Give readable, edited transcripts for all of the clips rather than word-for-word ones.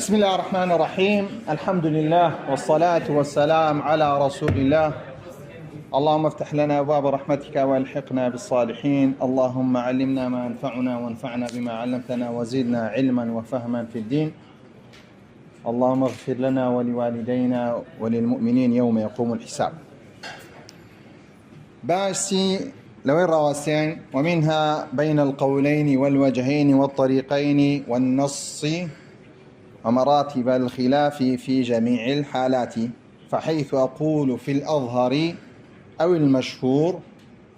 بسم الله الرحمن الرحيم. الحمد لله والصلاة والسلام على رسول الله. اللهم افتح لنا أبواب رحمتك والحقنا بالصالحين. اللهم علمنا ما ينفعنا وانفعنا بما علمتنا وزدنا علما وفهما في الدين. اللهم اغفر لنا ولوالدينا وللمؤمنين يوم يقوم الحساب. باسي لو الرواسين ومنها بين القولين والوجهين والطريقين والنص ومراتب الخلاف في جميع الحالات، فحيث أقول في الأظهر أو المشهور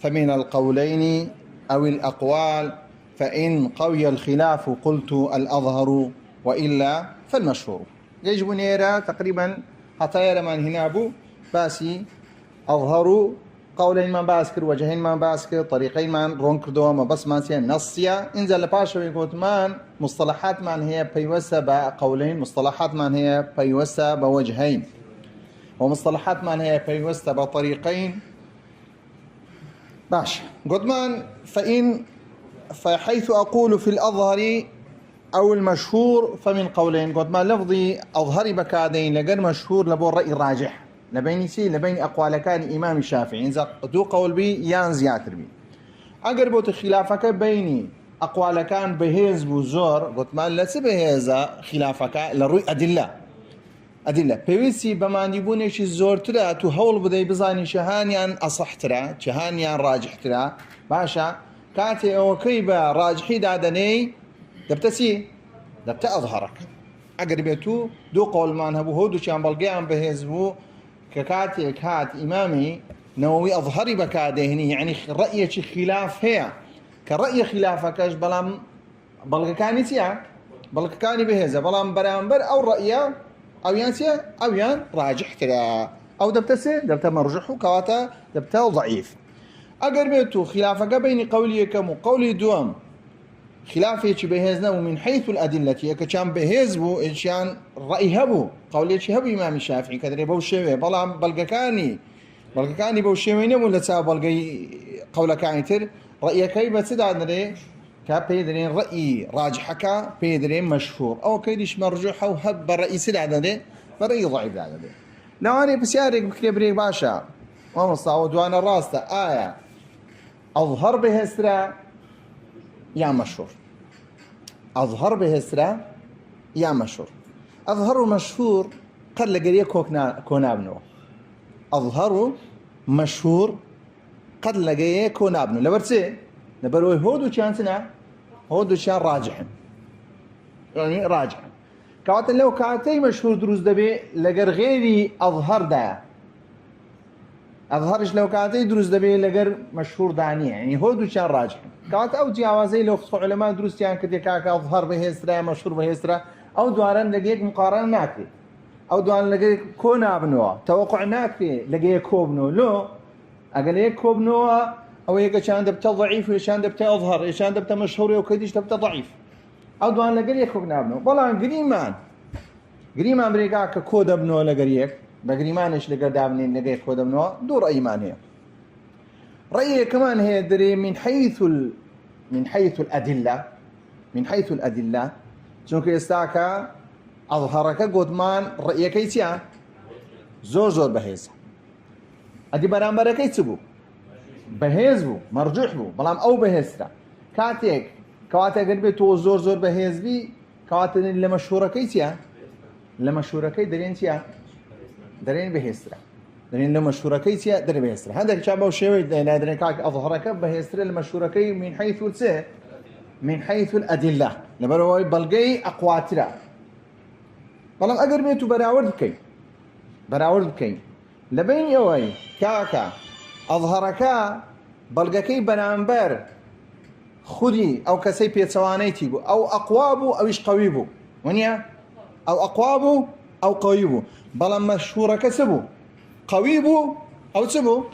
فمن القولين أو الأقوال، فإن قوي الخلاف قلت الأظهر وإلا فالمشهور. يجب نيرا تقريبا حتى يرى من هنا أبو باسي أظهر قولين من باسكر وجهين من باسكر طريقين من رونكردو ما بس ما سين نصيا انزل باشا يقول من مصطلحات من هي بيوسى بقولين، مصطلحات من هي بيوسى بوجهين، ومصطلحات من هي بيوسى بطريقين. باش قلت من فحيث أقول في الأظهر أو المشهور فمن قولين. قلت ما لفظي أظهري بكادين لقر مشهور لبو الرأي الراجح لبين لبين أقوال كان إمام الشافعي إنزا دو قول بي يان زياتر بي أقربوت خلافك بيني أقوال كان بهيز بوزور. قلت ما لسي بهيزا خلافك لروي أدلة بيويسي بماني بونيش الزور ترى تهول بدي بزاني شهانيان أصح ترى شهانيان راجح ترى باشا كاتي أو كيبا راجحي دادني دبت أظهرك أقربتو دو قول ما نهبو هودو شان بلقيان بهيز بو ككاتي كات إمامي نووي أظهري بكادهني يعني رأيك خلاف هي كرأي خلافكش بلام بلغكاني تيا بلغكاني بهذا بلام برامبر أو رأيه أو يانسيا أو يان راجح ترى أو دبت مرجح كواتا دبت ضعيف. أقربتو خلافك بين قولي كم وقولي دوام خلافي بهزنا ومن حيث الأدلة كان بهزبو إنشان رأي هبو قولي هبو إمام الشافعي كدري بوشوي بلام بلغكاني بوشوي ولا تسا بلغي قولك عنتر رأيك كيف تدعي كبيدرين رأي راجحك بيدرين مشهور أو كيدش مرجوحه وهب برأي سدعي برأي ضعيف دعي لو أنا بسيارك بكبريك باشا ومصاود وانا راسته آية أظهر بهسرة يا مشهور أظهر بهسرة يا مشهور. أظهر مشهور قد لقريه كونابنو أظهر مشهور قد لقريه كونابنو لبرسي لبروي هودو كان راجح يعني راجح كواتن لو كاتي مشهور دروز دبي لقر غيري أظهر دا أظهرش لو كاتي دروز دبي لقر مشهور دانية يعني هودو كان راجح كات أو جوازي لو خصو علماء دروس كان كده كاك أظهر بهسرة مشهور بهسرة أو دوارن لقيك مقارنة ناكري أو دوارن لقيك كونا بنوا توقع ناكري لقيك كوبنو لو أقل كوبنو أو هيك كان دبته ضعيف ويشان دبته أظهر يشان دبته مشهور وكيدش دبته ضعيف أو دوارن لقيك كوبنا بنو والله قريمان بريقا كود بنو لقيك بقريمانش لقى دابنين لقيك كود بنو دور أيمان هي رأيي كمان هي دري من حيث الأدلة شنو كيستاكا أظهرك قدمان رأيك يتيا زور بهيز أدي برامبر كيتسبو بهيز بو مرجوح بو بلام أو بهيزتا كاتيك كواتي قربي تو زور بهيز بي كواتي اللي مشهورة كيتيا اللي مشهورة كي درين بهيزتا درين لما شركيتيا دري بهستر هذا شعبه وشوي درين كاك أظهرك بهستر المشوركي من حيث الأدلة لبروي بلقي أقواتنا بلام أقر ميتو براورد بكي لبين يوي كاكا أظهرك بلقكي بنامبر خدي أو كسي بيتسوانيتي أو أقوابو أو إيش قويبو ونيا أو أقوابو أو قويبو بلام مشهورك سبو قويبو أو سبو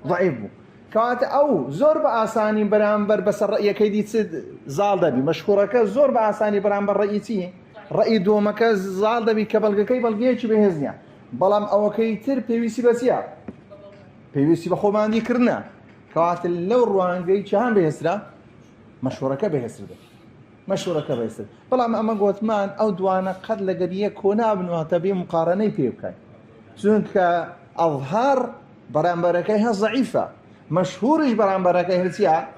ضعيفو كات أو زور بأساني برامبر بس الرأي كيدي تسد زال دبي مشهورك زور بأساني برامبر رأيتي رأي دومك زال دبي كي بلقيش بهزنيا بلام أو كيتر بيويسي بسيا بيويسي بخو ما عندي كرنا كات اللو روان جاي شهان بهسرة مشهورك بهسرة مشهورة كبيستر بلام أما قوت مان أو دوانا قد لقدية كونا بنواتبي مقارنة بيبكاي چونك أظهار برامبركيها ضعيفة مشهورش برامبركيها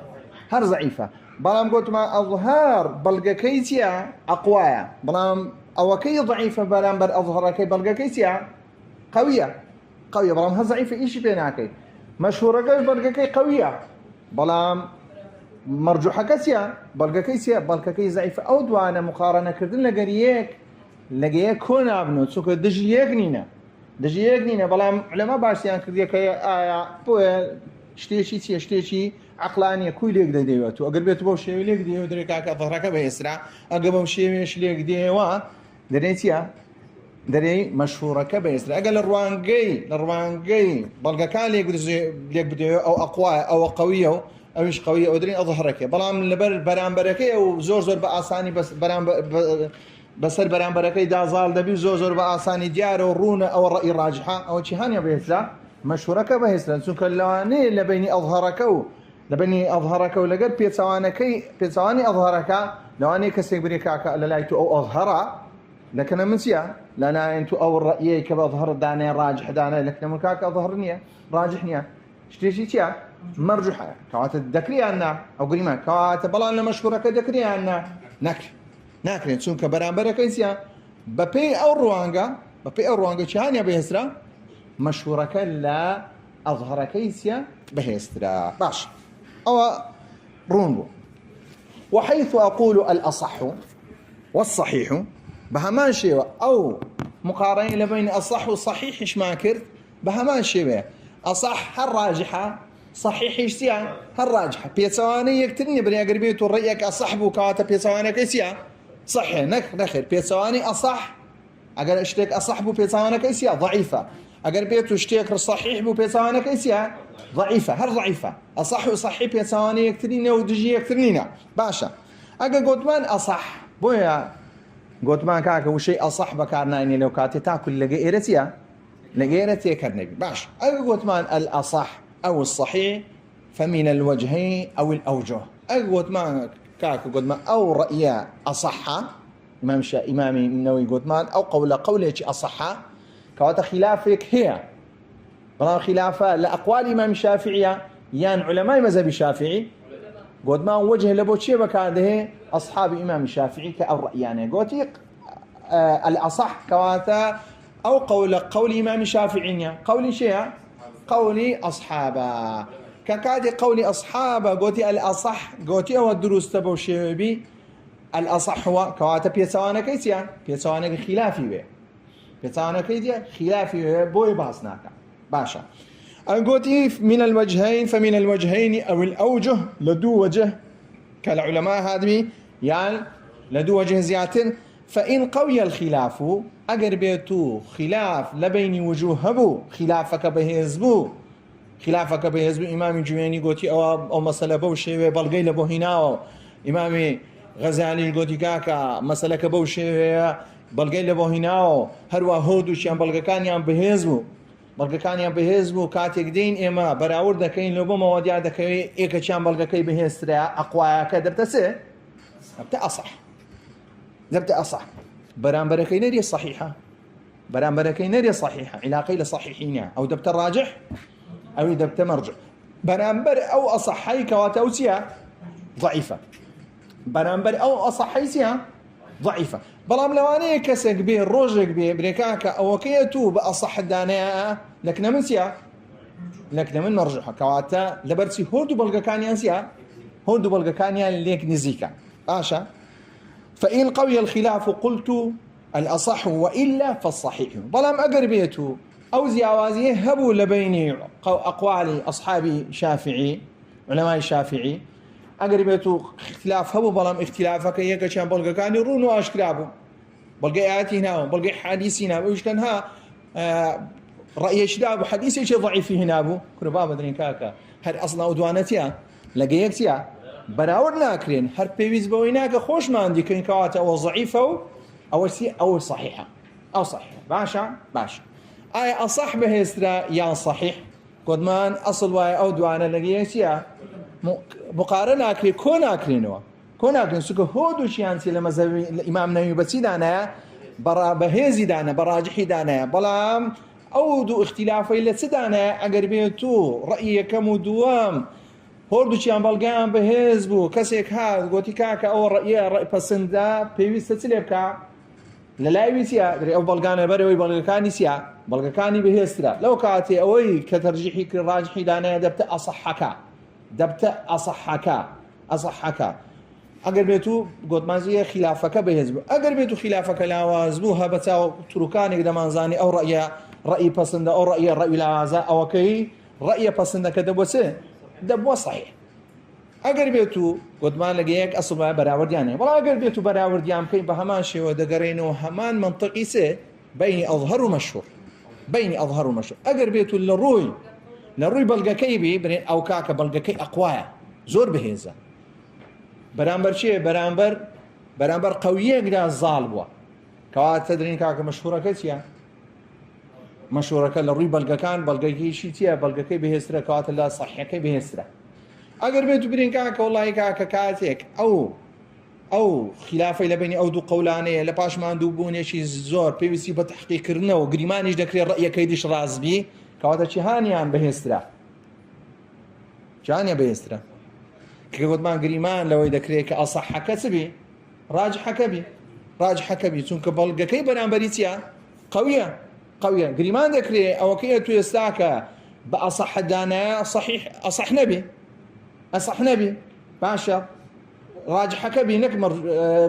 هر ضعيفة بلام قلت ما أظهار بلقكيتيا أقوايا بلام أوكي ضعيفة برامبر أظهركي بلقكيتيا قوية بلام هر ضعيفة إيش بيناكي مشهورة بلقكي قوية بلام مرجوحة كسيا بلقكي ضعيفة أو دوانا مقارنة كردن لقريك كونا بنو تسوك دجيك نينا بلام علماء باشيان كرديك آية شتيشي عقلانية كوي ليك ديواتو أقل بيتو بوشي ليك ديو دريكاك ظهرك بيسرع أقل بوشي مش ليك ديوا دريتيا دري مشهورك بيسرع أقل الروانقي بلقا كان ليك بديو أو أقوى أو قوية أو مش قوية أو درين أظهرك بلام لبر برامبركي أو زور بأساني بس برامبركي دازال دبي زور بأساني ديار ورونة أو الرأي الراجحة أو شهانية بيسرع مشهورك بيسرع سوك اللواني لبيني أظهرك ولقد بيتسواني أظهرك لو أني كسيك بريكاك للايتو أو أظهر لكن من سيا لأنا أنتو أو الرأيي كبا أظهر دانا راجح دانا لكن من كاك أظهرني راجحني شتيشي تيا مرجوحة كوات الدكري عنا أو قريما كوات بلان مشهورك دكري عنا ناكرين تسونك برامبرك إنسيا ببي أو روانغا شهانيا بيهسرا مشهورك لا أظهرك إنسيا بهسترا باش أو رونبو وحيث أقول الأصح والصحيح بهمان شيء أو مقارنة بين الصح والصحيح إيش ما كرت بهمان شيء أصح الراجحة صحيح إيشتيا الراجحة بيتسواني يكترني بري أقربيت ورأيك أصح بوكاتا بيتسواني كيسيا صحيح نخير بيتسواني أصح أقل اشتيك أصح بو بيتسواني كيسيا ضعيفة أقل بيتو اشتيك الصحيح بو بيتسواني كيسيا ضعيفة هر ضعيفة أصح وصحي بيتسواني يكترين ودجي يكترين باشا أقل قوتمان أصح بويا قوتمان كاكا وشي أصح بكارنا إني لو كاتي تاكل لقيرتي كرنبي باش أقل قوتمان الأصح أو الصحيح فمن الوجهين أو الأوجه أقل قوتمان كاكا قوتمان أو رأي أصح إمامي النووي قوتمان أو قولة أصح كواتا خلافك هي بلا خلافة لأقوال الإمام الشافعي يان علماء مذهب الشافعي قد ما وجه لبوتشي بكاده أصحاب الإمام الشافعي كالرأيان قوتي الأصح كواتا أو قول الإمام الشافعي قول شيء قول أصحابه ككاد قول أصحابه قوتي الأصح قوتي هو الدروس تبوشي بي الأصح هو كواتا بيتسوانا كيسيا بيتسوانا خلافي بيتسوانا كيسيا خلافي بوي باسناكا باشا أقولي من الوجهين فمن الوجهين أو الأوجه لدو وجه كالعلماء هذه يعني لدو وجه زيادة فإن قوي الخلاف أقربيتو خلاف لبين وجوه بو خلافك بهزبو إمام جويني قوتي أو مسألة بو شيء بلغي لبو هنا إمام غزالي قوتي كاكا مسألة كبو شيء بلغي لبو هنا هروا هودو شيان بلغي كان بهزبو بەڵگەکانیان بەهێز بوو کاتێک دین ئێمە بەراورد دەکەین لە بۆ مەوەدیا دەکەوێت ئێکەچیان بەڵگەکەی بەهێزترە ئەقوایەکە دەبتە سێ دەبتە ئەصح بەرامبەرەکەی نەریە صحیحە علاقەی لە صحیحینە ئەو دەبتە ڕاجح ئەوی دەبتە مەرجح بەرامبەر ئەو ئەصحەی کەواتە ئەو چییە ضعیفە بەرامبەر ئەو ئەصحەی چییە ضعيفة بلام لواني كسك به روجك به بريكاكا أو كيتو بأصح الدانية لكن من سيا لكن من مرجحة كواتا لبرسي هودو بلغا كانيان سيا هودو بلغا كانيان ليك نزيكا آشا فإن قوي الخلاف قلت الأصح وإلا فالصحيح بلام أقربيتو أو زياوازيه هبو لبيني أقوال أصحابي شافعي علماء الشافعي أقربيتو اختلاف هبو بلام اختلافك هيك كان بلغا كان يرونو أشكرابو بلغا آياتي هنا بلغا حديثي هنا ويشتنها رأي شداب حديثي شيء ضعيف هنا أبو كنو بابا درين كاكا هر أصلا أدوانتيا لقيكتيا براور ناكرين هر بيويز بويناك خوش ما عندي كين كواتا أو ضعيفة أو صحيحة أو صحيحة باشا آية أصح بهسترا يا صحيح قدمان أصل واي أو دوانا لقيكتيا مقارنة أكري كون أكرينوا كوناكن سكو هودو شيانسي لمذهب الإمام نووي بسي دانا بهيزي دانا براجحي دانا بلام أو دو اختلافي لسدانا أقر بيتو رأيي كم دوام هردو شيان بلغان بهيز بو كسيك هاد قوتي كاكا أو رأي بسندا بيويستا تليبكا للايوي سيا دري أو بلغان بريوي بلغكاني سيا بلغكاني بهيسترا لو كاتي أوي كترجيحي كراجحي دانا دبت أصحكا أقر بيتو قد مازيه خلافك بهزبو أقر بيتو خلافك لاوازبو هبتا تركاني قدمان زاني أو رأي پسند أو رأي لازا أو كي رأي پسند كدبوسه دبوا صحيح أقر بيتو قد ما لقيك أصبع براورديانه ولا أقر بيتو براورديان كي بهمان شيء ودقرينو همان منطقي سي بيني أظهر ومشهور أقر بيتو للروي بلغا كيبي برين أو كاكا بلغا كي أقوايا زور بهيزا برامبر شيء برامبر قوية قدا الظالبوة كوات تدرين كاكا مشهورة كتيا مشهورة كالروي بلغا كان بلغا كي شيتيا بلغا كي بهيسرا كوات الله صحيح كي بهيسرا أقر بيتو برين كاكا والله كاكا كاتيك أو خلافة لبيني أو دو قولانية لباش ما ندوبوني شي زور بيبسي بتحقيق كرنا وقريمانيش دكري الرأي كيدش رازبي كواتا شي هانيان بهيسرا جانيا بهيسرا كي قد ما قريمان لو يدكري كأصح كسبي راجح كبي تونك بلغا كي برامبريتيا قوية قريمان دكري أو كي تو يستاكا بأصح دانا صحيح أصح نبي باشا راجح كبي نك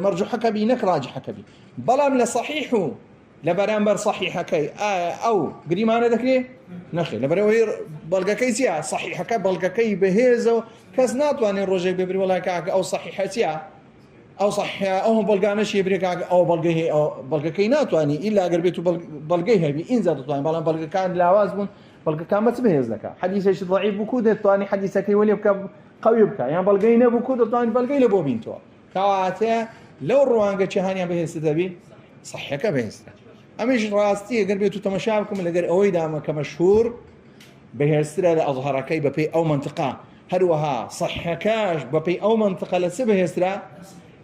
مرجوح كبي نك راجح كبي بلام لصحيحه لبرامبر صحيح كي أو قريمان دكري نخي لبروي بلغا كي سيا صحيح كي بلغا كي بهيزو كزنات واني الرجل بيبري ولا كاك أو صحيح سيا أو صحيح أو بلغانش يبري كاك أو بلغيه أو بلغا كينات واني إلا قربيتو بلغيه بي إن زادت واني بلان بلغا كان لاوازبون بلغا كان ما تبهز لك حديث ضعيف بكودة واني حديثك ولي بك قوي بك يعني بلغينا بكودة واني بلغي لبو بينتو كواته لو الروانقة شهانيا بهز تبي صحيح كبهز أميش راستي قربيتو تمشابكم اللي قر أوي دام كمشهور بهسترا لأظهر كي ببي أو منطقة هروها صحكاش ببي أو منطقة لسبهسترا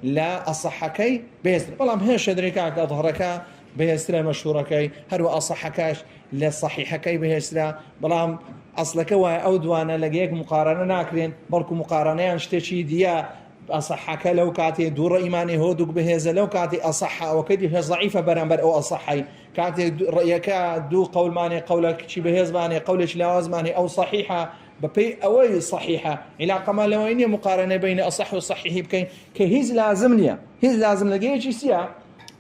لا أصحكي بهسترا بلام هيش دريكاك أظهرك بهسترا مشهوركي هرو أصحكاش لصحيحكي بهسترا بلام أصلك أو دوانا لقيك مقارنة ناكرين بركو مقارنة انشتشي ديا أصحك لو كاتي دور إيماني هودوك بهذا لو كاتي أصح أو كدي ضعيفة برامبر أو أصحي كاتي رأيك دو قول ماني قولك شي بهذا ماني قولش لواز ماني أو صحيحة ببي أوي صحيحة علاقة ما لوينية مقارنة بين أصح وصحيح بكين كهيز لازم لقيتش سيا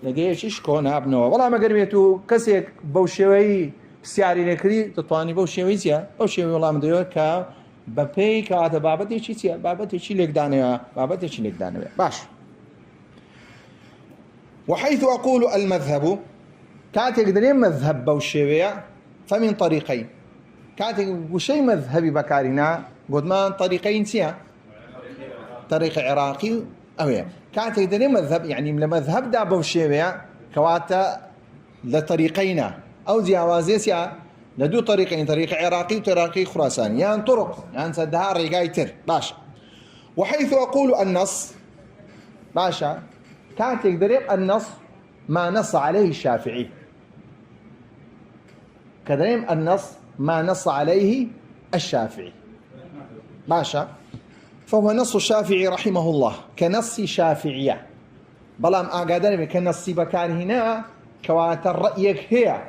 لقيتش كون ابنه والله ما قربيتو كسيك بوشوي سياري نكري تطواني بوشوي سيا بوشوي والله مدير كا بپی کات بابتی چیه بابتی چی لک دانه باش وحيث أقول المذهب كاتك دريم مذهب بوشيوية فمن طريقين كاتك وشي مذهبي بكارنا قد ما طريقين سيا طريق عراقي أوي كاتك دريم مذهب يعني من مذهب دا بوشيوية كواتا لطريقين أو جوازي سيا لدو طريقين طريق عراقي وطريق خراساني يعني طرق يعني سدها رقايتر باشا وحيث أقول النص باشا كانت يقدر النص ما نص عليه الشافعي كذلك النص ما نص عليه الشافعي باشا فهو نص الشافعي رحمه الله كنص شافعية بلام أقادر كنص بكان هنا كوات رأيك هي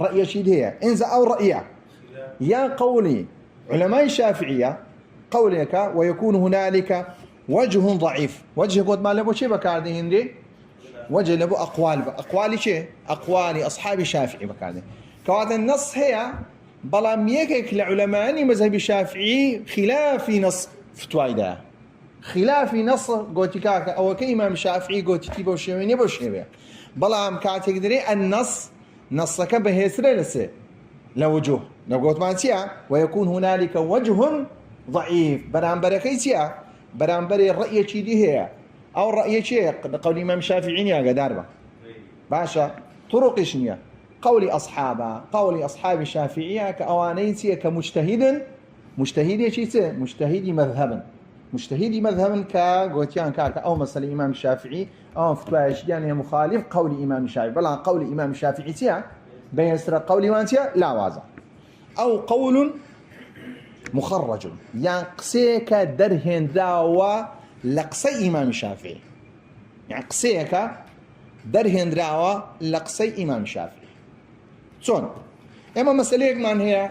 رأي شيء هي إنزا أو رأيه يا قولي علماء الشافعية قولك ويكون هنالك وجه ضعيف وجه قد ما لبو شيء بكاردي هندي وجه لبو أقوال شيء أقوال أصحاب الشافعي بكاردي كوات النص هي بلا ميكك لعلماء مذهب الشافعي خلاف نص فتوايدا خلاف نص قوتكاك أو كإمام الشافعي قوتي بوشيوين يبوشيوين بلا مكاتك دري النص نصك بهيسر لسه لوجوه نقول مانسيا ويكون هنالك وجه ضعيف برامبر كيسيا برامبر الرأي شي دي هي أو الرأي شيء قول الإمام الشافعي يا قداربة باشا طرق شنيا قول أصحاب الشافعية كأوانيسيا كمجتهد مجتهد شيء مجتهد مذهبا مجتهدي مذهبا كغوتيان كاك أو مثلا إمام الشافعي أو فتوى يعني مخالف قول إمام الشافعي بل قول إمام الشافعي تيا بين سر قول وانتيا لا وازع أو قول مخرج يعني قسيك درهن داوا لقصي إمام الشافعي يعني قسيك درهن داوا لقصي إمام الشافعي شون إما مسألة من هي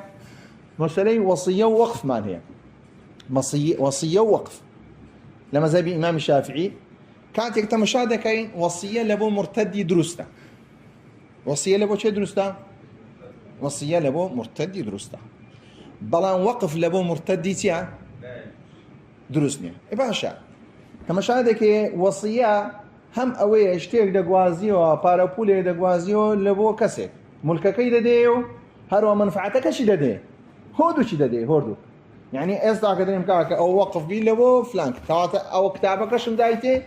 مسألة وصية ووقف من هي وصية ووقف لما زي بإمام الشافعي كانت يكتمشاهدة كاين وصية لبو مرتدي درسته وصية لبو شي درسته وصية لبو مرتدي درسته بلان وقف لبو مرتدي تيا درسني باشا تمشاهدة كي وصية هم اوي اشتيك دقوازيو بارابولي دقوازيو لبو كسي ملكا كي دديو هرو منفعتك شي ددي هودو شي ددي هودو يعني استا كدريم كاك او وقف بي لبو فلانك او كتابك شم دايتي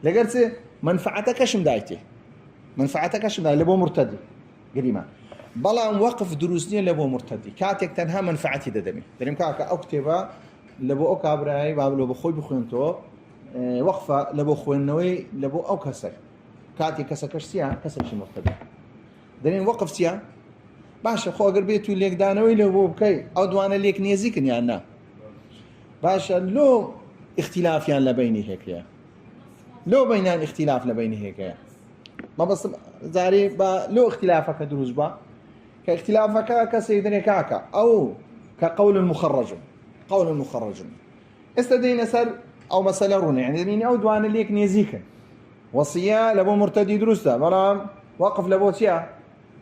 لقرت منفعتك شم دايتي منفعتك شم دايتي لبو مرتدي قريما بلا وقف دروسني لبو مرتدي كاتك تنها منفعتي ددمي دريم كاك او كتابه لبو او كابراي بابلو بخوي بخوينتو وقفه لبو خوينوي لبو او كسر كاتي كسكش سيا كسر شي مرتدي دريم وقف سيا باشا خو اگر بيتو ليك دانوي لبو بكي او دوانا ليك نيزيكن يعني باشا لو اختلاف يعني لبيني هيك يا لو بينان اختلاف لبيني هيك يا ما بس زاري با لو اختلافك دروز با كاختلافك كسيدني كاكا او كقول مخرج قول مخرج استدين سر او مسألة رون يعني او دوانا ليك نيزيكن وصية لبو مرتدي دروستا مرام وقف لبو تيا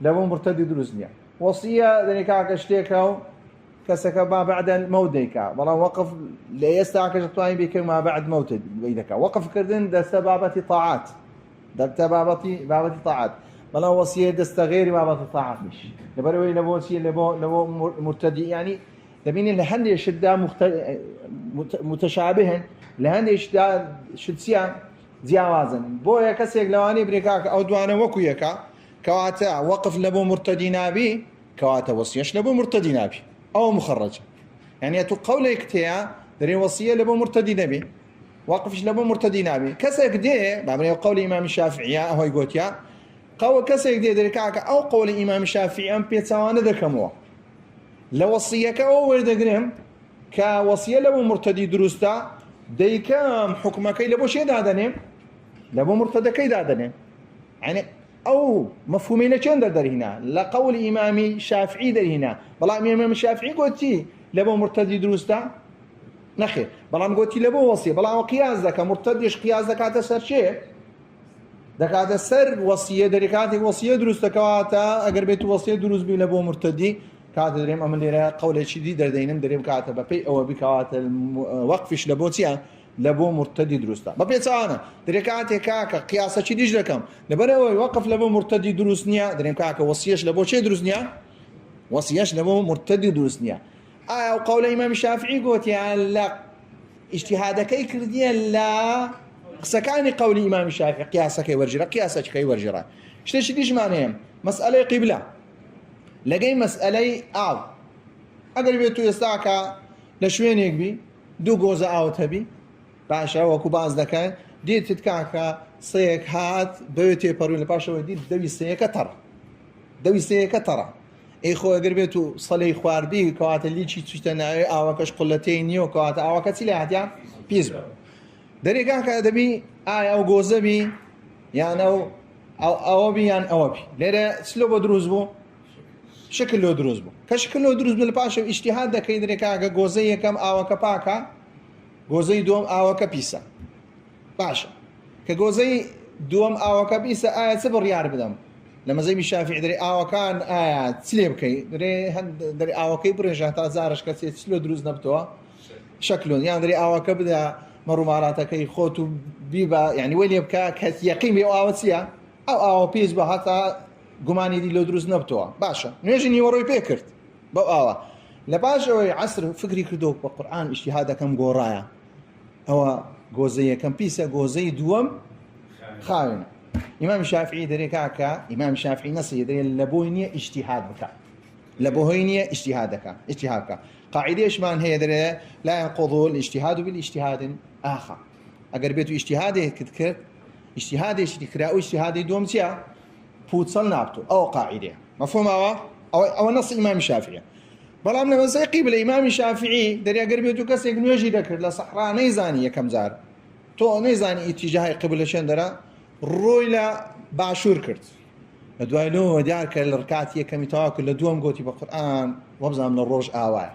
لبو مرتدي دروسنيا وصية ذني كاكا اشتيكاو كسك ما بعد الموت ديكا مرام وقف لا يستعكش الطاين بك ما بعد موت بيدك وقف كردن ده سبابة طاعات ده بابة طاعات مرام وصية دستغير بابة طاعات مش لبروي لبو وصية لبو مرتدي يعني تبين لهند يشد متشابهن لهند يشد شدسيان زياوازن بويا كسيك لواني بريكاك او دوانا وكويكا كواتا وقف لبو مرتدي نابي كواتا وصيش لبو مرتدي نابي او مخرج يعني تو قولك تيا دري وصيه لبو مرتدي نبي وقفش لبو مرتدي نابي كسيك دي بعمل قول امام الشافعي هو يقوليا قول كسيك دي دريكاك او قول امام الشافعي ام بيتساوان دكمو لوصيك او وردغريم كوصيه لبو مرتدي دروستا ديكام حكمك لبو شي دادني لبو مرتدى كي دادني يعني او مفهومين شلون در هنا لقول امامي شافعي در هنا بلا امام الشافعي قلتي لبو مرتدي دروستا نخي بلا قلتي لبو وصيه بلا قياس ذاك مرتديش قياس ذاك هذا سر شيء ذاك هذا سر وصيه دركاتي وصيه دروستا كواتا اگر بيت وصيه دروس بي لبو مرتدي كاتب دريم أمن ليرة قول شديد دردينم دريم كاتب ببي أو بكات وقفش لبوتيا لبو مرتدي دروستا ببي تانا دريكات كاكا قياسة شديد لكم لبره وقف لبو مرتدي دروسنيا دريم كاكا وصيش لبو شيء دروسنيا وصيش لبو مرتدي دروسنيا أو قول الإمام الشافعي قلت يا لا اجتهادك كرديا لا سكاني قول الإمام الشافعي قياسك يورجرا قياسك يورجرا شتى ديش معناها مسألة قبلة لقي مسألة آو أقل بيتو يستاكا لشوين بي دو جوزة آو تبي باشا وكو باز دكان دي تتكاكا صيك هات بيوتي بارون باشا ودي دوي صيكا ترى دوي صيكا ترى إخو أقل بيتو صلي خوار بي كوات اللي تشي تشتنعي آوكاش قلتين يو كوات آوكا تليات يعني بيزبا دريكاكا دبي أو جوزة بي يعني أو بي يعني أو بي ليرا سلوبو دروز بو شكل له دروز بو كشكل له دروز بالباشا اجتهاد ده كيدري كاكا جوزي كم آوكا باكا جوزي دوم آوكا بيسا باشا كجوزي دوم آوكا بيسا آية صفر ريال بدم لما زي الشافعي دري آوكان آية تسليب كي دري آوكا برجع تازارش كسي تسلو دروز نبتوا شكلون يعني دري آوكا بدا مرو ماراتا كي خوتو بيبا يعني وين يبكا كيقيم يو آوتسيا أو بيز حتى قماني دي لو دروز نبتوا باشا نيجي وروي بيكرت بقى لباشا عصر فكري كردو بالقرآن اجتهاده كم قورايا هو جوزية كم بيسا جوزي دوم خاينة إمام الشافعي دري كاكا إمام الشافعي نصي دري لبوينية اجتهاد بكا لبوهينية اجتهادك قاعدة إشمان هي دري لا ينقض الاجتهاد بالاجتهاد آخر أقر بيتو اجتهادي كذكر اجتهادي شكرا اجتهادي دوم سيا فوتصل نابتو أو قاعدة مفهوم أو نص إمام الشافعي بلام لما سيقي بالإمام الشافعي دري أقر بيتو كسيك نوجي ذكر لصحراء نيزاني كم زار تو نيزاني اتجاهي قبل شندرا رويلا باشور كرت دوای لۆ دیار کە لە ڕکاتیە کەمی تەواکرد لە دووەم گۆتی بە قورئان وەبزانم لە ڕۆژ ئاوایە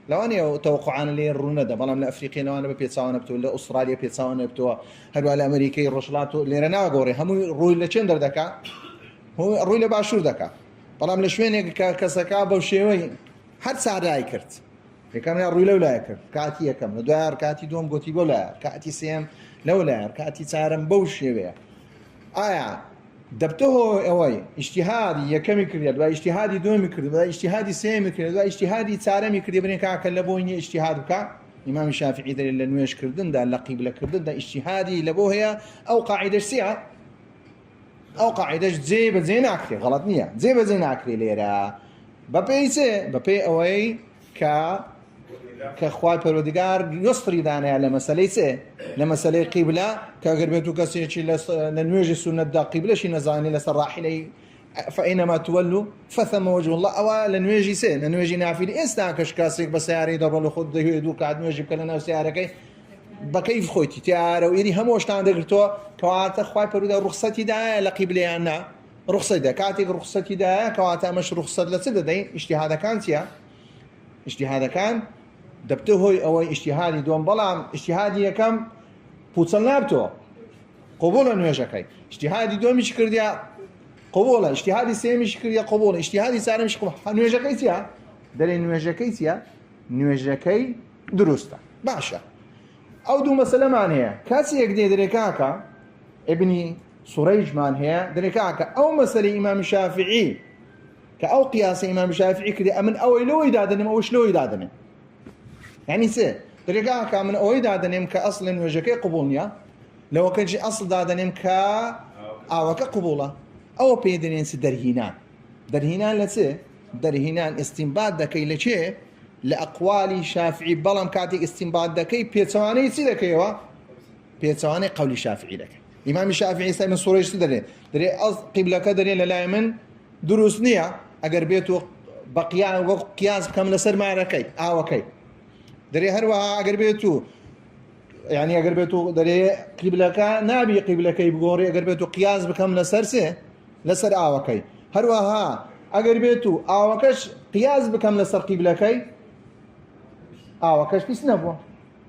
لەوانەیە تەوەقوعانە لێ ڕوونەدا بەڵام لە ئەفریقی لەوانە بە پێچاوانە بتووە لە ئوسترالیا پێچاوانە بتووە هەروە لە ئەمریکای ڕۆژهەڵات و لێرە ناگۆڕێ هەمووی ڕووی لە چێن دەردەکات ڕووی لە باشوور دەکات بەڵام لە شوێنێک کە کەسەکە بەو شێوەی هەر چارای کرد یەکەمیان ڕووی لەولایە کرد کاتی یەکەم لە دوای کاتی دووەم گۆتی بۆ لایە کاتی سێم لەولایە کاتی چارەم بەو شێوەیە ئایا دبته أوي اجتهادي يكمل كريا دوای اجتهادي دومي كريا دوای اجتهادي سيمي كريا دوای اجتهادي چارەمی كريا بني كا كلبوني اجتهاد إمام الشافعي دل لنويش كردن دا لقيب لكردن دا اجتهادي لبوهيا أو قاعدة سيا أو قاعدة زي بزين أكري غلط نية زي بزين أكري ليرا ببي أوي كخوای پەروەردگار یسری دانەیە لە مەسەلەی چێ لە مەسەلەی قیبلە کە ئەگەر بێت و کەسێکی لە نوێژی سونەتدا قیبلەشی نەزانێ لەسەر ڕاحیلەی فەئینەما تولوا فثم وجه الله ئەوە لە نوێژی سێ لە نوێژی نافلی ئێستا کەش کاسێک بە سیارەی دەڕۆ لە خۆت دەهوێت دوو کات نوێژی بکە لە ناو سیارەکەی بە کەیف خۆیتی تیارە و ئێری هەموو شتان دەگرتەوە کەواتە خوای پەروەردگار ڕوخسەتی دایە لە قیبلەیان نا ڕوخسەتی دا کاتێک ڕوخسەتی دایە کەواتە ئەمەش ڕوخسەت لە چ دەدەین ئیجتیهادەکان چییە ئیجتیهادەکان دبته هوي أو اجتهادي دوم بلام اجتهادي كم بوصل نابتو قبولا نوجكاي اجتهادي دوم مش كرديا قبولا اجتهادي سي مش كرديا قبولا اجتهادي سار مش قبولا نوجكاي تيا دري نوجكاي تيا نوجكاي درستا باشا أو دو مسألة معناها كاسي يقدر دريكاكا ابني سريج معناها دريكاكا أو مسألة إمام الشافعي كأو قياس إمام الشافعي كده أمن أو لو يدادنم أو شلو يدادنم يعني سه طريقة كامن أويد هذا نم كأصل وجهك قبولنيا لو كان شيء أصل هذا نم أو كقبوله أو بيدرين درهينان لسه درهينان استنباط دكي لشيء لأقوال شافعي بلام كاتي استنباط دكي بيتواني يصير كيوا بيتواني قول شافعي لك إمام الشافعي سامي صورة دري أصل قبلة كدري لا من دروسنيا أجر بيتو بقيان وقياس كم لسر معركي كي دري هروها أقر بيتو يعني أقر بيتو دري قبلك نابي قبلك يبغوري أقر بيتو قياس بكم لسر آوكي هروها أقر بيتو آوكش قياس بكم لسر قبلك آوكش بس نبوه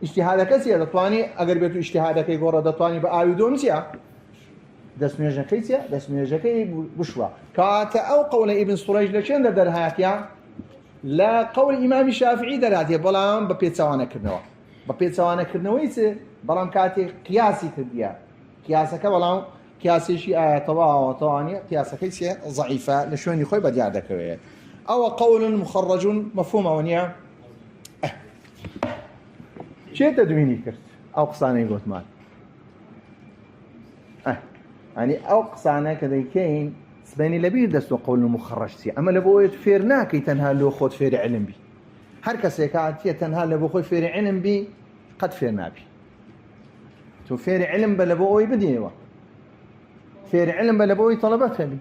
اجتهادك سيا دطواني أقر بيتو اجتهادك يقول دطواني بآوي دوم سيا دسمي جكي سيا دسمي جكي بشوا كاتا أو قول ابن سريج لشين در هاتيا لا قول إمام الشافعي دراتي بلام ببيتسوانا كرنوه بلام كاتي قياسي كرديا قياسك بلام قياسي شيء طواني قياسك شيء ضعيفة لشون يخوي بدي عندك أو قول مخرج مفهوم ونيا شيء تدويني كرت أو قصاني قلت مال يعني أو قصانا كذا كين سباني لبي دستو قول مخرج سي اما لبويت فيرناكي تنها لو خود فير علم بي هر كسي كاتي تنها لبو خود فير علم بي قد فيرنا بي تو فير علم بلبوي بديوا فير علم بلبوي طلبتها بي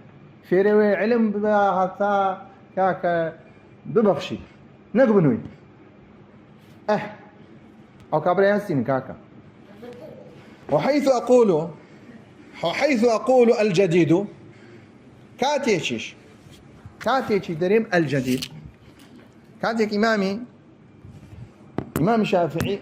فير علم حتى كاك ببخشي نقبنوي او كابرا ياسين كاكا وحيث اقول الجديد كاتيشي دريم الجديد كاتيك إمام الشافعي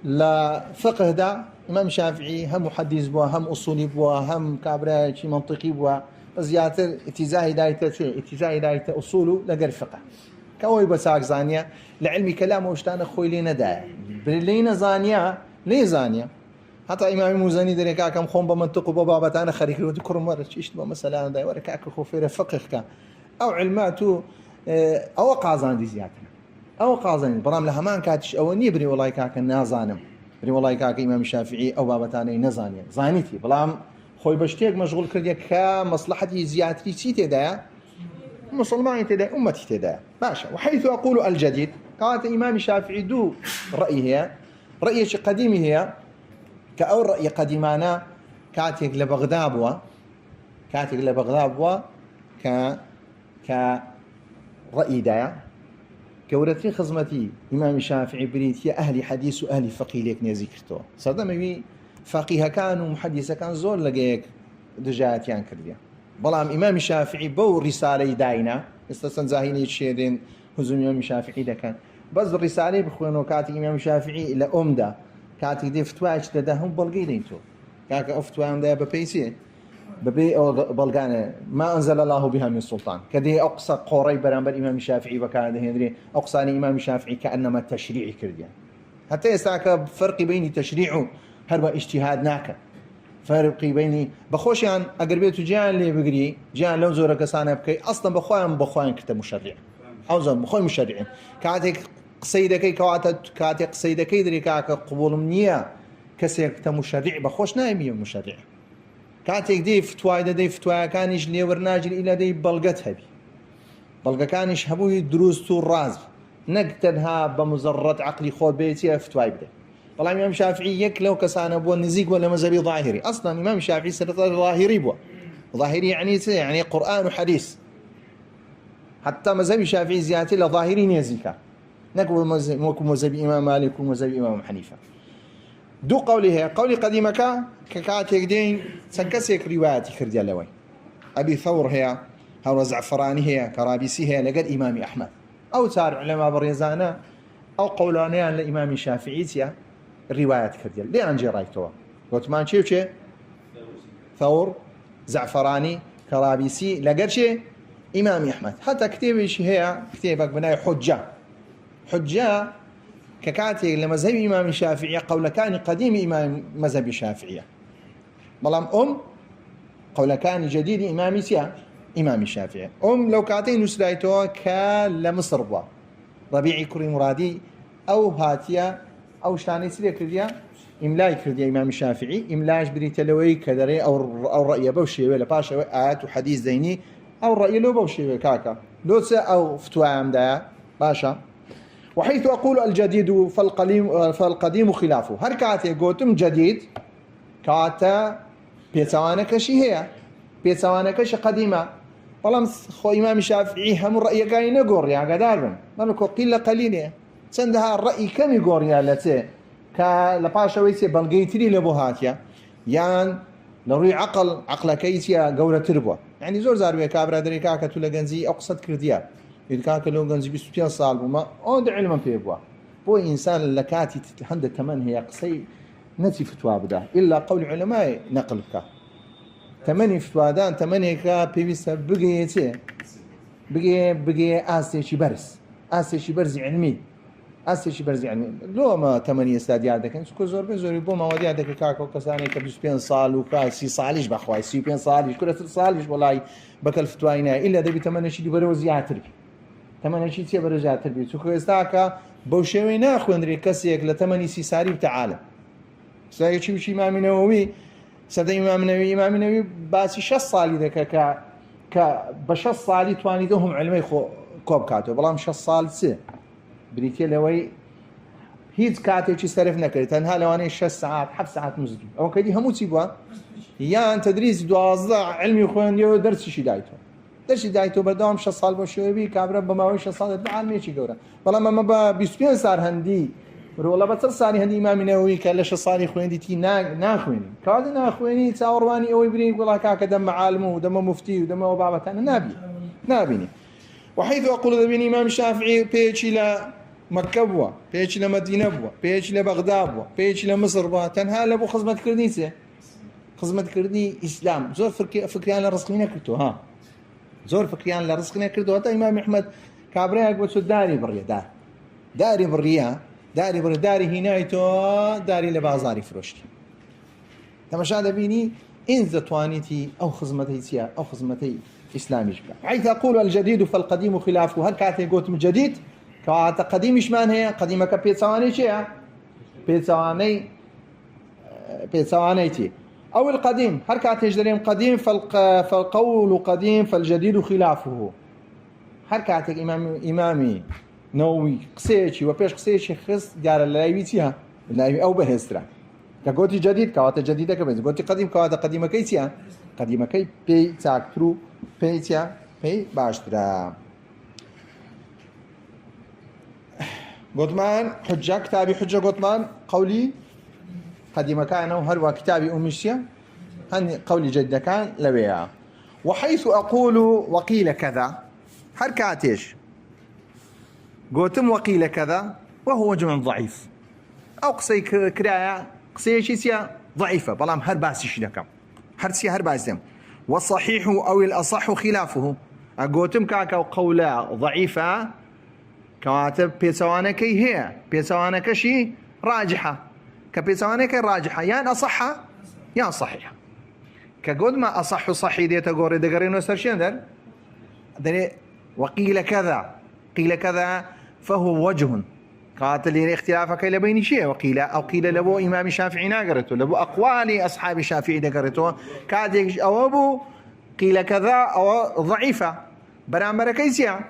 لا فقه دا إمام الشافعي هم محدث بوا هم أصولي بوا هم كابرايشي منطقي بوا زيادة اتزاهي دايته أصوله لقر فقه كوي بساق زانية لعلمي كلامه وشتان أخوي لينا دا برلينا زانية ليه زانية حتى إمام موزاني دريكا كم خون بمنطق وبابا تانا خريك لو تكرم مرة شيء مثلا دا ورا كاك خوفير فقه كان أو علماتو أو قازان دي زيادة أو قازان برام لها ما كاتش أو نيبري والله كاك نازانم بري والله كاك إمام الشافعي أو بابا تانا نزانية زانيتي برام خوي بشتيك مشغول كرديا كمصلحتي زيادتي سيتي دا مسلمان تدا أمتي تدا باشا. وحيث أقول الجديد قالت إمام الشافعي دو رأي هي رأي قديم هي كأو رأي قديمانا كاتك لبغداد ك رأي دايا كورتي خزمتي إمام الشافعي بريت يا أهل حديث وأهل فقيه ليك نذكرته صدق فقيه كان ومحدث كان زور لقيك دجات يعني كرديا بلام إمام الشافعي بو رسالة داينا استسن زاهيني تشيدين هزوم إمام الشافعي ده كان بس الرسالة بخوانو كاتي إمام الشافعي إلى أمدا كاتي دي فتواش تدهم بلقيدين تو كاك أفتوان ده ببيسي ببي أو بلغانة ما أنزل الله بها من سلطان كده أقصى قوري برامبر إمام الشافعي وكان هندري أقصى إمام الشافعي كأنما تشريعي كرديا حتى يستعك فرق بين تشريع هربا اجتهاد ناك فرق بين بخوش يعني أقربيته جان اللي بقري جان لو زورك سانه بكي أصلا بخوان كتب مشرع أو زون بخوان مشرعين كاتك قصيدكي كاتك قصيدكي دري كاك قبول منية كسيك كتب مشرع بخوش نايمي مشرع كاتك دي فتواي كانش لي ورناجل إلى دي بلغت هبي بلغ كانش هبوي دروس الراز نقتنها بمزرة عقلي خود بيتي فتواي بده والله إمام الشافعي يك لو كسان أبو النزيق ولا مذهبي ظاهري أصلا إمام الشافعي سنة ظاهري بوا ظاهري يعني قرآن وحديث حتى مذهبي الشافعي زيادة لظاهري نيزيكا نقول مذهبي إمام مالك ومذهبي إمام حنيفة دو قولي هي قولي قديمك ككاتك دين سنكسيك رواياتي كرديا لوي أبي ثور هي هو زعفراني هي كرابيسي هي لقد إمام أحمد أو صار علماء بريزانا أو قولانيان لإمام الشافعي الروايات كرديا ليه أنجي رايتوا قلت ما نشيو شيء ثور زعفراني كرابيسي لقد شيء إمام أحمد حتى كتابش هي كتابك بناي حجة ككاتب لمذهب إمام الشافعي قول كان قديم إمام مذهب الشافعية بلام قول كان جديد إمام الشافعي لو كاتين نسلايتوا كالمصر بوا ربيعي كري مرادي أو هاتيا أو شاني سلي كرديا إملاي كرديا إمام الشافعي إملاش بريت لوي كدري أو رأي بوشي ولا باشا آيات وحديث زيني أو رأي لو بوشي كاكا لوتسا أو فتوى عمدا باشا. وحيث أقول الجديد فالقديم خلافه هركاتي قوتم جديد كاتا بيتوانكش هي بيتوانكش قديمة والله خو إمام الشافعي هم الرأي قاين يقول يا قدارن مالكو قيل قليلة سندها الرأي كم يقول يا لتي كالباشا ويسي بلغيتري لبوهاتيا يان نروي عقل كيسيا قولة تربوة يعني زور زاروية كابرا دري كاكا تولا جنزي أقصد كرديا إذا كاكا لو جنزي بسوتين صال وما أود علما في أبوا بو إنسان لكاتي تتحدى كمان هي قصي نتي فتوى بدا إلا قول علماء نقلك تمني فتوى دان تمني كا بيبيسا بقي آسيشي برز علمي لو ما 8 استاد عندك انت زور بزور بو مواضيع عندك كاكو كساني كبسبين صال وكاسي صالش بخواي سيبين صالش كل صالش والله بكل فتواينا الا دبي 8 شي برو زياتر 8 شي تي برو زياتر بي سو كاستاكا بوشوي ناخو اندري كاسيك ل 8 سي ساري بتعالى ساي شي امام نووي سد امام نووي باسي شص صالي ذاك ك بشص صالي تواني دوهم علمي كوب كاتو بلام شص صال سي بريتي لوي هيز كاتي صرف نكرت تنها لو انا 6 ساعات 7 ساعات مزج او كدي همو تيبوا يا ان تدريس دوازده علمي خوين يو درس شي دايتو بدام 6 سال بشوي بي كابره بما 6 سال علمي شي غورا والله ما ب 20 صار هندي والله بتصل صاري هندي امام نووي كان 6 صاري خوين دي تي ناخويني كاد ناخويني تاورواني او بريق والله كاك دم عالم ودم مفتي ودم بابا انا نابيني وحيث اقول ذا امام الشافعي بيجي الى مكة بوا بيجي لمدينة بوا بيجي لبغداد بوا بيجي لمصر بوا تنها لبو خدمة كرديسة خدمة كردي إسلام زور فكريان لرزقنا كرتو ها زور فكريان لرزقنا كرتو هذا إمام أحمد كابريك بس داري بريا داري هنايتو داري لبازاري فروشتي تمشى بيني إن زتوانيتي أو خدمتي أو خدمتي إسلامي جبا حيث أقول الجديد فالقديم خلافه هل كاتي قوت من جديد كواتا قديم إشمان هي قديمة كبيتسواني شيء بيتسواني تي أو القديم هركات يجدرين قديم فالقول قديم فالجديد خلافه هەر کاتێک ئیمامی نەوەوی قسەیەکی وە پێش قسەیەکی خست دیارە لە لایوی چیە؟ لایوی ئەو بەهێزترە کە گوتی جەدید کەواتە جەدیدەکە بێت گوتی قەدیم کەواتە قەدیمەکەی چییە؟ قەدیمەکەی پێی چاکتر و پێی چیە؟ پێی باشترە. گوتمان حجە کتابی حجە گوتمان قەولی قەدیمەکانەوە هەروە کتابی ئومیشیە هەندی قەولی جەدیدەکان لەوەیە. وحيث أقول وقيل كذا هر كاتيش قوتم وقيل كذا وهو جمع ضعيف أو قصي كراية قصي شيء ضعيفة بلام هر باسيش لكم هر سي هر باسم والصحيح أو الأصح خلافه قوتم كاكا قولا ضعيفة كواتب بيسوانك هي بيسوانك شي راجحة كبيسوانك راجحة يا أصحة يا صحيحة كقول ما أصح صحي ديتا قوري دقرين وسترشين در وقيل كذا قيل كذا فهو وجه قاتل لي اختلافك إلى بين شيء وقيل أو قيل لبو إمام الشافعي ناقرته لبو أقوال أصحاب الشافعي دقرته كاديك أو أبو قيل كذا أو ضعيفة برامبر كيسيا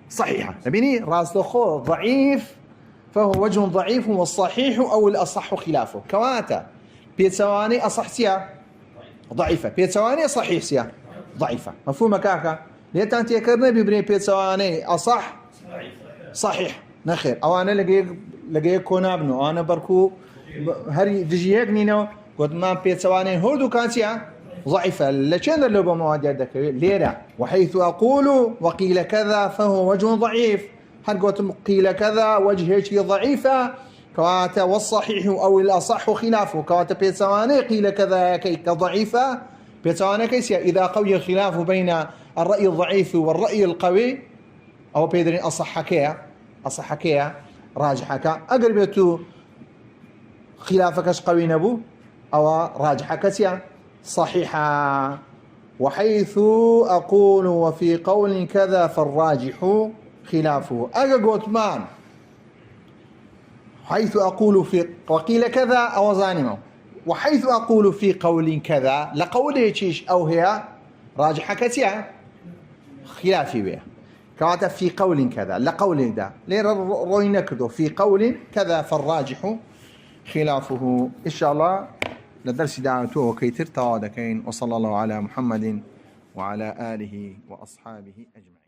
صحيحة نبيني راس خو ضعيف فهو وجه ضعيف والصحيح أو الأصح خلافه كواتا بيتسواني أصح سيا ضعيفة بيتسواني صحيح سيا ضعيفة مفهوم كاكا ليتان تيكرنا ببني بيتسواني أصح صحيح نخير أو أنا لقيك كونابنو أنا بركو هري دجيك نينو قد ما بيتسواني هردو كان سيا ضعيفة لكن اللي بمواد يدك ليرة وحيث أقول وقيل كذا فهو وجه ضعيف هل قلت قيل كذا وجه ضعيفة كواتا والصحيح أو الأصح خلافه كواتا بيتسواني قيل كذا كضعيفة بيتسواني كيسيا إذا قوي الخلاف بين الرأي الضعيف والرأي القوي أو بيدرين أصحكيا راجحك أقربتو خلافك قوي نبو أو راجحك سيا صحيحة وحيث أقول وفي قول كذا فالراجح خلافه أقا مان حيث أقول في وقيل كذا أو ظانمه وحيث أقول في قول كذا لقوله تشيش أو هي راجحة كتيا خلافي بها كواتا في قول كذا لقول ده لير روينكدو في قول كذا فالراجح خلافه إن شاء الله لدرس دعوته وكيتر توادكين وصلى الله على محمد وعلى آله وأصحابه أجمعين.